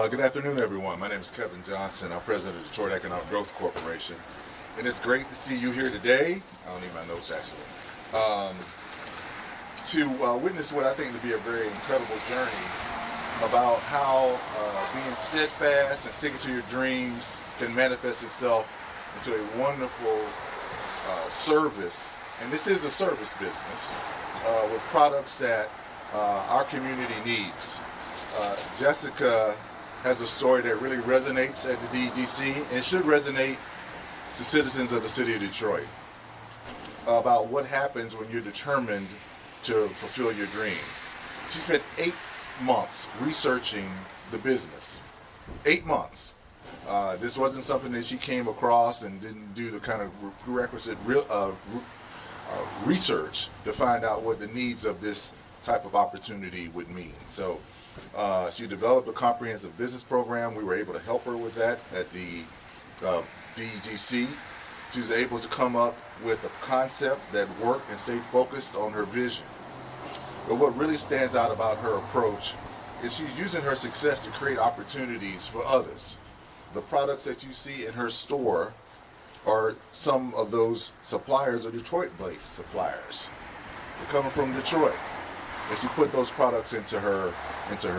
Good afternoon, everyone. My name is Kevin Johnson. I'm president of Detroit Economic Growth Corporation, and it's great to see you here today. I don't need my notes, actually. To witness what I think to be a very incredible journey about how being steadfast and sticking to your dreams can manifest itself into a wonderful service. And this is a service business with products that our community needs. Jessica has a story that really resonates at the DGC and should resonate to citizens of the city of Detroit about what happens when you're determined to fulfill your dream. She spent 8 months researching the business. 8 months. This wasn't something that she came across and didn't do the kind of prerequisite research to find out what the needs of this type of opportunity would mean. So she developed a comprehensive business program. We were able to help her with that at the DGC. She's able to come up with a concept that worked and stayed focused on her vision. But what really stands out about her approach is she's using her success to create opportunities for others. The products that you see in her store are some of those suppliers are Detroit-based suppliers. They're coming from Detroit. And she put those products into her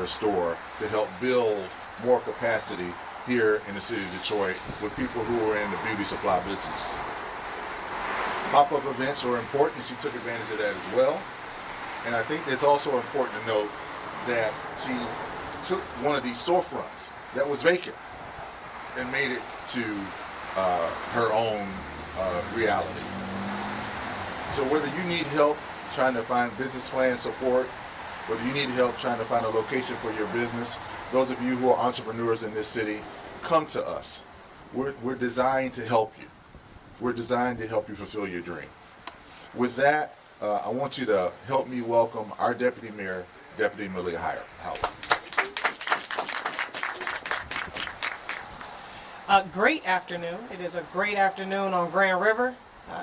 store to help build more capacity here in the city of Detroit with people who are in the beauty supply business. Pop-up events are important. She took advantage of that as well. And I think it's also important to note that she took one of these storefronts that was vacant and made it to her own reality. So whether you need help trying to find business plan support, whether you need help trying to find a location for your business, those of you who are entrepreneurs in this city, come to us. We're designed to help you. We're designed to help you fulfill your dream. With that, I want you to help me welcome our Deputy Mayor, Deputy Malia Howard. Great afternoon. It is a great afternoon on Grand River.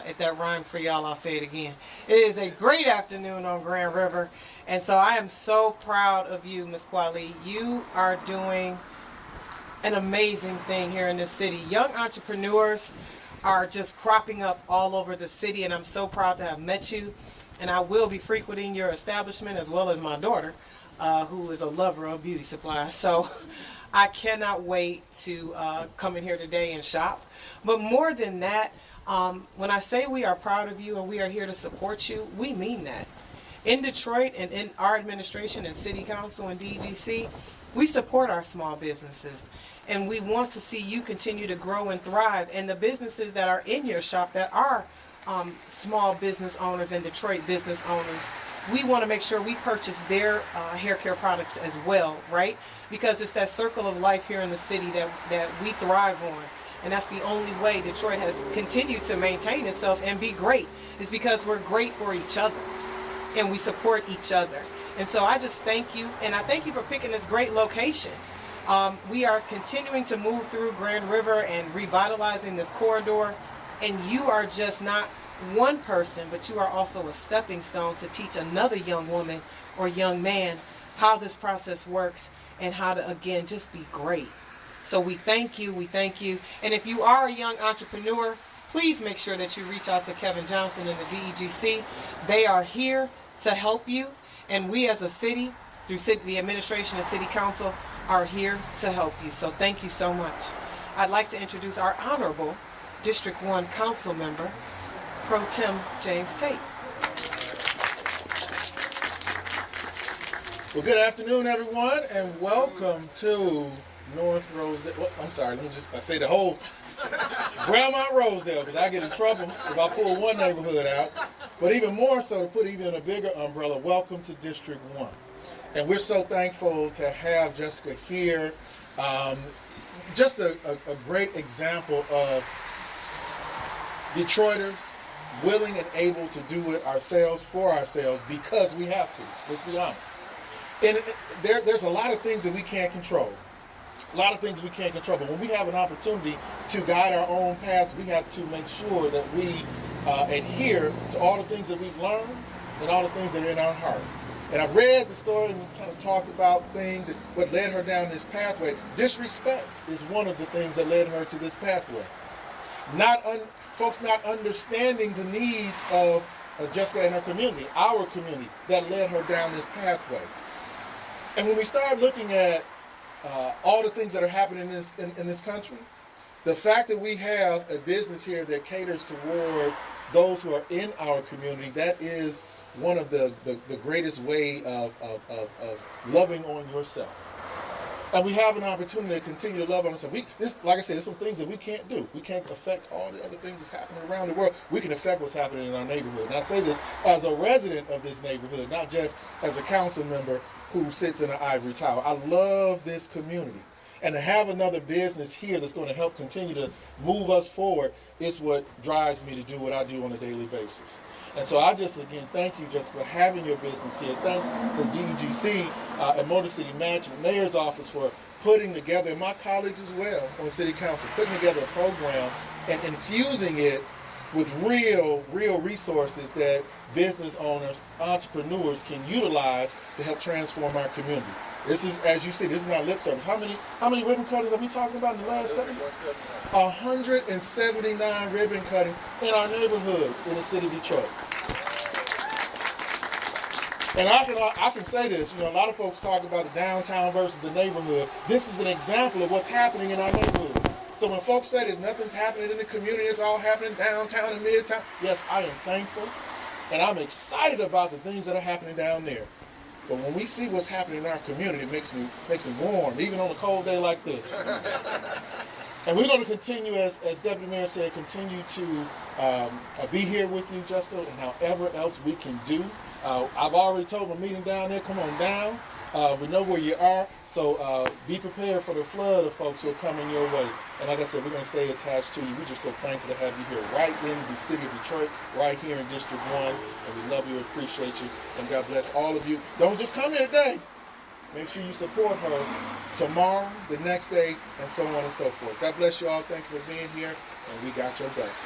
If that rhymed for y'all, I'll say it again. It is a great afternoon on Grand River. And so I am so proud of you, Ms. Kwali. You are doing an amazing thing here in this city. Young entrepreneurs are just cropping up all over the city, and I'm so proud to have met you. And I will be frequenting your establishment as well as my daughter, who is a lover of beauty supplies. So I cannot wait to come in here today and shop. But more than that, when I say we are proud of you and we are here to support you, we mean that. In Detroit and in our administration and City Council and DGC, we support our small businesses. And we want to see you continue to grow and thrive. And the businesses that are in your shop that are small business owners and Detroit business owners, we want to make sure we purchase their hair care products as well, right? Because it's that circle of life here in the city that we thrive on. And that's the only way Detroit has continued to maintain itself and be great, is because we're great for each other and we support each other. And so I just thank you, and I thank you for picking this great location. We are continuing to move through Grand River and revitalizing this corridor, and you are just not one person, but you are also a stepping stone to teach another young woman or young man how this process works and how to, again, just be great. So we thank you. And if you are a young entrepreneur, please make sure that you reach out to Kevin Johnson and the DEGC. They are here to help you. And we as a city, through the administration and city council, are here to help you. So thank you so much. I'd like to introduce our honorable District 1 Council member, Pro Tem James Tate. Well, good afternoon, everyone, and welcome to North Rosedale. Well, I'm sorry, I say the whole Grandmont Rosedale, because I get in trouble if I pull one neighborhood out. But even more so, to put even a bigger umbrella, welcome to District 1. And we're so thankful to have Jessica here. Just a great example of Detroiters willing and able to do it ourselves for ourselves because we have to. Let's be honest. And there's a lot of things that we can't control. But when we have an opportunity to guide our own paths, we have to make sure that we adhere to all the things that we've learned and all the things that are in our heart. And I read the story and kind of talked about things and what led her down this pathway. Disrespect is one of the things that led her to this pathway. Folks not understanding the needs of Jessica and her community, our community, that led her down this pathway. And when we start looking at all the things that are happening in this country, the fact that we have a business here that caters towards those who are in our community, that is one of the greatest way of loving on yourself. And we have an opportunity to continue to love on ourselves. Like I said, there's some things that we can't do. We can't affect all the other things that's happening around the world. We can affect what's happening in our neighborhood. And I say this as a resident of this neighborhood, not just as a council member who sits in an ivory tower. I love this community. And to have another business here that's going to help continue to move us forward is what drives me to do what I do on a daily basis. And so I just, again, thank you just for having your business here. Thank the DGC and Motor City Management Mayor's Office for putting together, and my colleagues as well on City Council, putting together a program and infusing it with real resources that business owners, entrepreneurs can utilize to help transform our community. This is, as you see, this is not lip service. How many ribbon cuttings are we talking about in the last study? 179 ribbon cuttings in our neighborhoods in the city of Detroit. And I can say this, a lot of folks talk about the downtown versus the neighborhood. This is an example of what's happening in our neighborhood. So when folks say that nothing's happening in the community, it's all happening downtown and midtown, yes, I am thankful. And I'm excited about the things that are happening down there. But when we see what's happening in our community, it makes me warm, even on a cold day like this. And we're going to continue, as Deputy Mayor said, continue to be here with you, Jessica, and however else we can do. I've already told my meeting down there, come on down. We know where you are, so be prepared for the flood of folks who are coming your way. And like I said, we're going to stay attached to you. We're just so thankful to have you here right in the city of Detroit, right here in District 1. And we love you and appreciate you. And God bless all of you. Don't just come here today. Make sure you support her tomorrow, the next day, and so on and so forth. God bless you all. Thank you for being here. And we got your backs.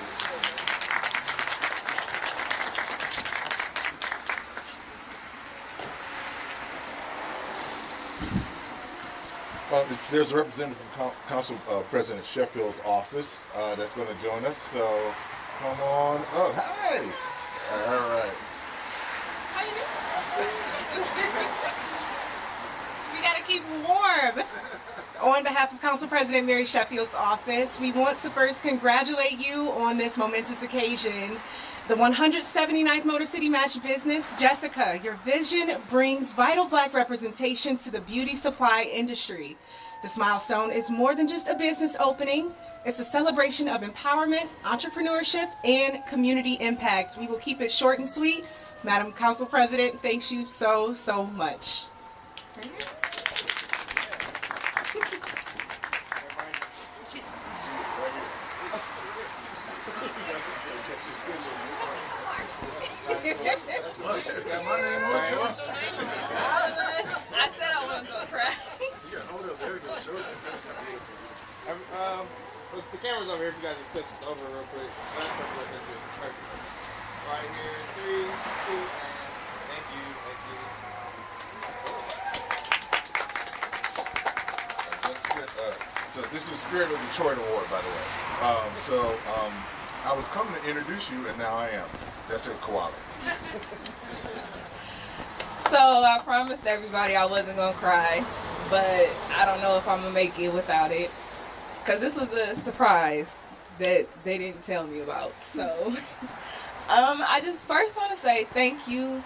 There's a representative from Council President Sheffield's office that's going to join us. So come on up. Hey! All right. How you doing? We got to keep warm. On behalf of Council President Mary Sheffield's office, we want to first congratulate you on this momentous occasion. The 179th Motor City Match business, Jessica, your vision brings vital Black representation to the beauty supply industry. This milestone is more than just a business opening. It's a celebration of empowerment, entrepreneurship, and community impact. We will keep it short and sweet. Madam Council President, thanks you so much. Got my name on it too. All of us. I said I wasn't going to cry. Hold up, there we go. Show it. The camera's over here if you guys just flip this over real quick. Perfect. Right here, 3, 2, and thank you. So this is Spirit of Detroit Award, by the way. I was coming to introduce you, and now I am. Jessica Koala. So I promised everybody I wasn't going to cry, but I don't know if I'm going to make it without it. Because this was a surprise that they didn't tell me about. So I just first want to say thank you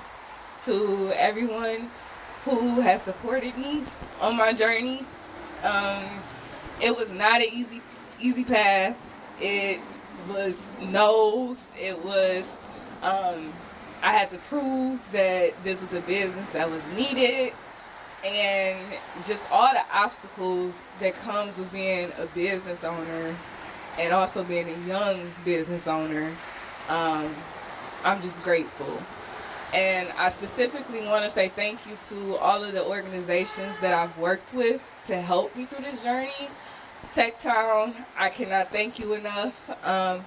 to everyone who has supported me on my journey. It was not an easy path. It was no's. It was, I had to prove that this was a business that was needed, and just all the obstacles that comes with being a business owner and also being a young business owner. I'm just grateful. And I specifically want to say thank you to all of the organizations that I've worked with to help me through this journey. TechTown, I cannot thank you enough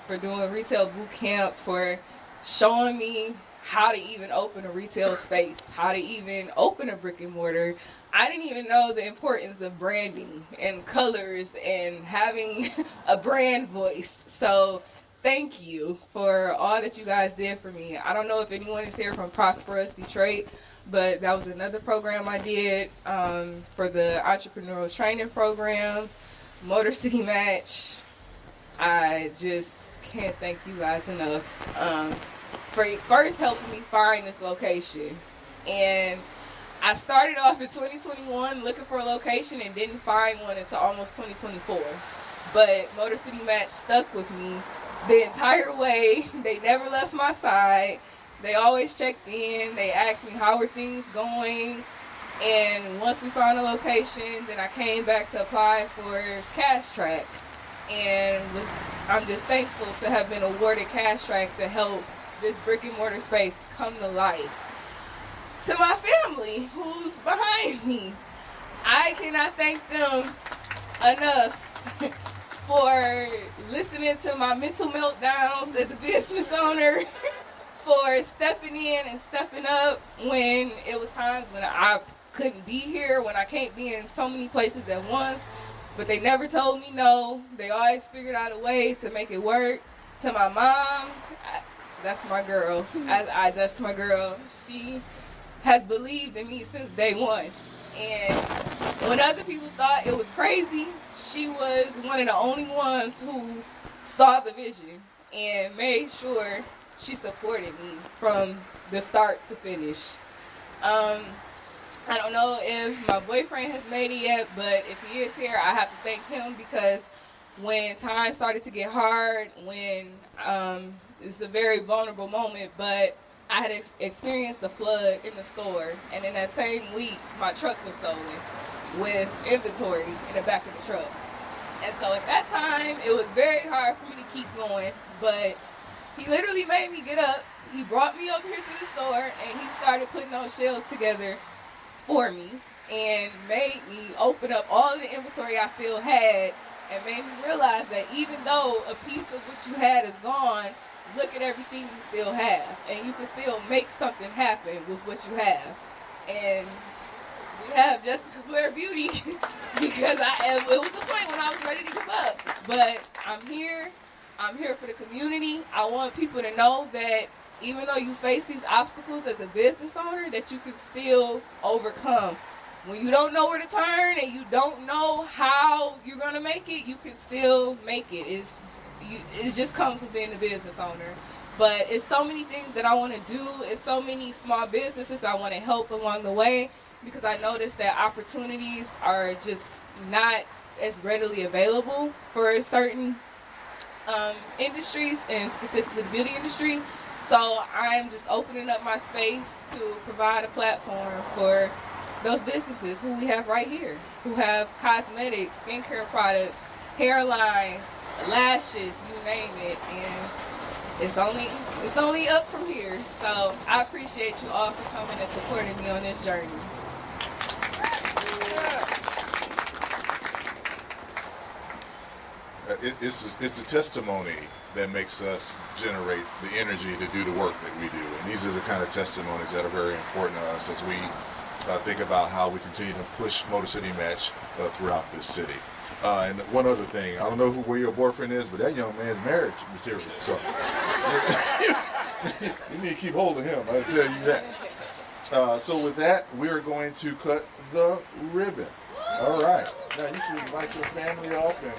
for doing Retail Boot Camp, for showing me how to even open a retail space, how to even open a brick and mortar. I didn't even know the importance of branding and colors and having a brand voice. So thank you for all that you guys did for me. I don't know if anyone is here from Prosperous Detroit, but that was another program I did for the entrepreneurial training program, Motor City Match. I just can't thank you guys enough for first helping me find this location. And I started off in 2021 looking for a location and didn't find one until almost 2024. But Motor City Match stuck with me the entire way. They never left my side. They always checked in. They asked me how were things going. And once we found a location, then I came back to apply for Cash Track. And I'm just thankful to have been awarded Cash Track to help this brick and mortar space come to life. To my family who's behind me, I cannot thank them enough for listening to my mental meltdowns as a business owner, for stepping in and stepping up when it was times when I couldn't be here, when I can't be in so many places at once. But they never told me no. They always figured out a way to make it work. To my mom, that's my girl. That's my girl. She has believed in me since day one. And when other people thought it was crazy, she was one of the only ones who saw the vision and made sure she supported me from the start to finish. I don't know if my boyfriend has made it yet, but if he is here, I have to thank him because when times started to get hard, when it's a very vulnerable moment, but I had experienced the flood in the store, and in that same week, my truck was stolen with inventory in the back of the truck. And so at that time, it was very hard for me to keep going, but he literally made me get up. He brought me over here to the store, and he started putting those shelves together for me and made me open up all of the inventory I still had and made me realize that even though a piece of what you had is gone, look at everything you still have, and you can still make something happen with what you have. And we have Jessica Blair Beauty because it was a point when I was ready to give up. But I'm here for the community. I want people to know that even though you face these obstacles as a business owner, that you can still overcome. When you don't know where to turn and you don't know how you're going to make it, you can still make it. It just comes with being a business owner. But it's so many things that I want to do. It's so many small businesses I want to help along the way because I noticed that opportunities are just not as readily available for certain industries, and specifically the beauty industry. So I'm just opening up my space to provide a platform for those businesses who we have right here, who have cosmetics, skincare products, hairlines, lashes, you name it, and it's only up from here. So I appreciate you all for coming and supporting me on this journey. It's the testimony that makes us generate the energy to do the work that we do, and these are the kind of testimonies that are very important to us as we think about how we continue to push Motor City Match throughout this city. And one other thing, I don't know where your boyfriend is, but that young man's marriage material. So you need to keep holding him, I'll tell you that. So with that, we're going to cut the ribbon. All right. Now you should invite your family up and